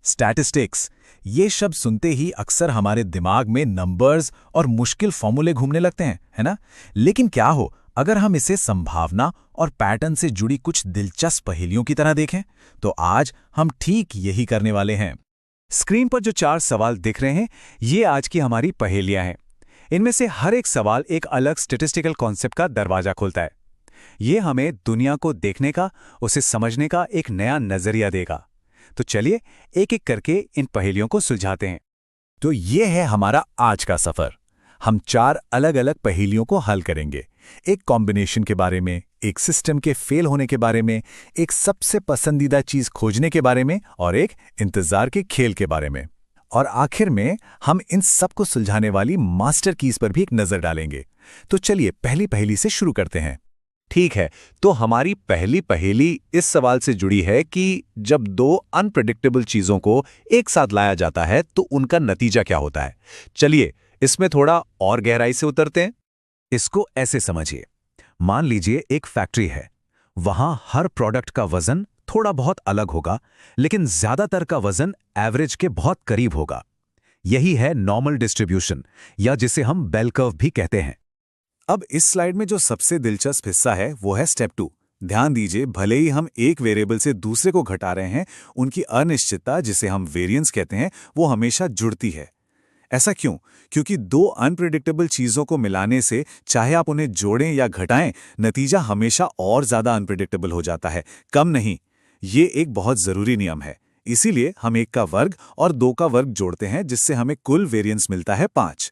Statistics, ये शब्द सुनते ही अक्सर हमारे दिमाग में नंबर्स और मुश्किल फॉर्मूले घूमने लगते हैं, है ना? लेकिन क्या हो अगर हम इसे संभावना और पैटर्न से जुड़ी कुछ दिलचस्प पहेलियों की तरह देखें? तो आज हम ठीक यही करने वाले हैं। स्क्रीन पर जो 4 सवाल दिख रहे हैं, ये आज की हमारी पहेलियां हैं। इनमें से हर एक सवाल एक अलग स्टैटिस्टिकल कॉन्सेप्ट का दरवाजा खोलता है। ये हमें दुनिया को देखने का, उसे समझने का एक नया नजरिया देगा। तो चलिए एक-एक करके इन पहेलियों को सुलझाते हैं। तो ये है हमारा आज का सफर। हम 4 अलग-अलग पहेलियों को हल करेंगे। एक कॉम्बिनेशन के बारे में, एक सिस्टम के फेल होने के बारे में, एक सबसे पसंदीदा चीज खोजने के बारे में और एक इंतजार के खेल के बारे में। और आखिर में हम इन सब को सुलझाने वाली मास्टर कीज पर भी एक नजर डालेंगे। तो चलिए पहली पहेली से शुरू करते हैं। ठीक है, तो हमारी पहली पहेली इस सवाल से जुड़ी है कि जब 2 अनप्रेडिक्टेबल चीजों को एक साथ लाया जाता है तो उनका नतीजा क्या होता है। चलिए इसमें थोड़ा और गहराई से उतरते हैं। इसको ऐसे समझिए, मान लीजिए एक फैक्ट्री है। वहां हर प्रोडक्ट का वजन थोड़ा बहुत अलग होगा, लेकिन ज्यादातर का वजन एवरेज के बहुत करीब होगा। यही है नॉर्मल डिस्ट्रीब्यूशन, या जिसे हम बेल कर्व भी कहते हैं। अब इस स्लाइड में जो सबसे दिलचस्प हिस्सा है वो है स्टेप 2। ध्यान दीजिए, भले ही हम एक वेरिएबल से दूसरे को घटा रहे हैं, उनकी अनिश्चितता, जिसे हम वेरिएंस कहते हैं, वो हमेशा जुड़ती है। ऐसा क्यों? क्योंकि 2 अनप्रेडिक्टेबल चीजों को मिलाने से, चाहे आप उन्हें जोड़ें या घटाएं, नतीजा हमेशा और ज्यादा अनप्रेडिक्टेबल हो जाता है, कम नहीं। ये एक बहुत जरूरी नियम है। इसीलिए हम 1 का वर्ग और 2 का वर्ग जोड़ते हैं, जिससे हमें कुल वेरिएंस मिलता है 5।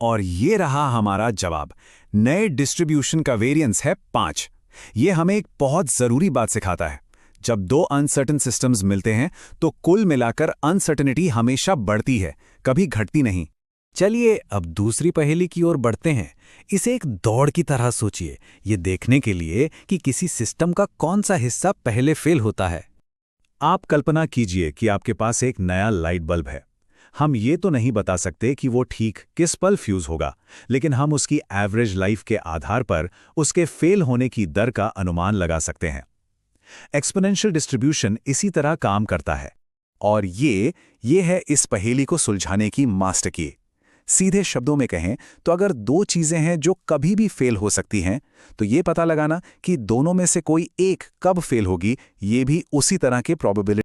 और ये रहा हमारा जवाब। नए डिस्ट्रीब्यूशन का वेरिएंस है 5। ये हमें एक बहुत जरूरी बात सिखाता है। जब 2 अनसर्टेन सिस्टम्स मिलते हैं तो कुल मिलाकर अनसर्टेनिटी हमेशा बढ़ती है, कभी घटती नहीं। चलिए अब दूसरी पहेली की ओर बढ़ते हैं। इसे एक दौड़ की तरह सोचिए, ये देखने के लिए कि किसी सिस्टम का कौन सा हिस्सा पहले फेल होता है। आप कल्पना कीजिए कि आपके पास एक नया लाइट बल्ब है। हम ये तो नहीं बता सकते कि वो ठीक किस पल फ्यूज होगा, लेकिन हम उसकी एवरेज लाइफ के आधार पर उसके फेल होने की दर का अनुमान लगा सकते हैं। एक्सपोनेंशियल डिस्ट्रीब्यूशन इसी तरह काम करता है। और ये है इस पहेली को सुलझाने की मास्टर की। सीधे शब्दों में कहें तो अगर 2 चीजें हैं जो कभी भी फेल हो सकती हैं, तो ये पता लगाना कि दोनों में से कोई एक कब फेल होगी, ये भी उसी तरह के प्रोबेबिलिटी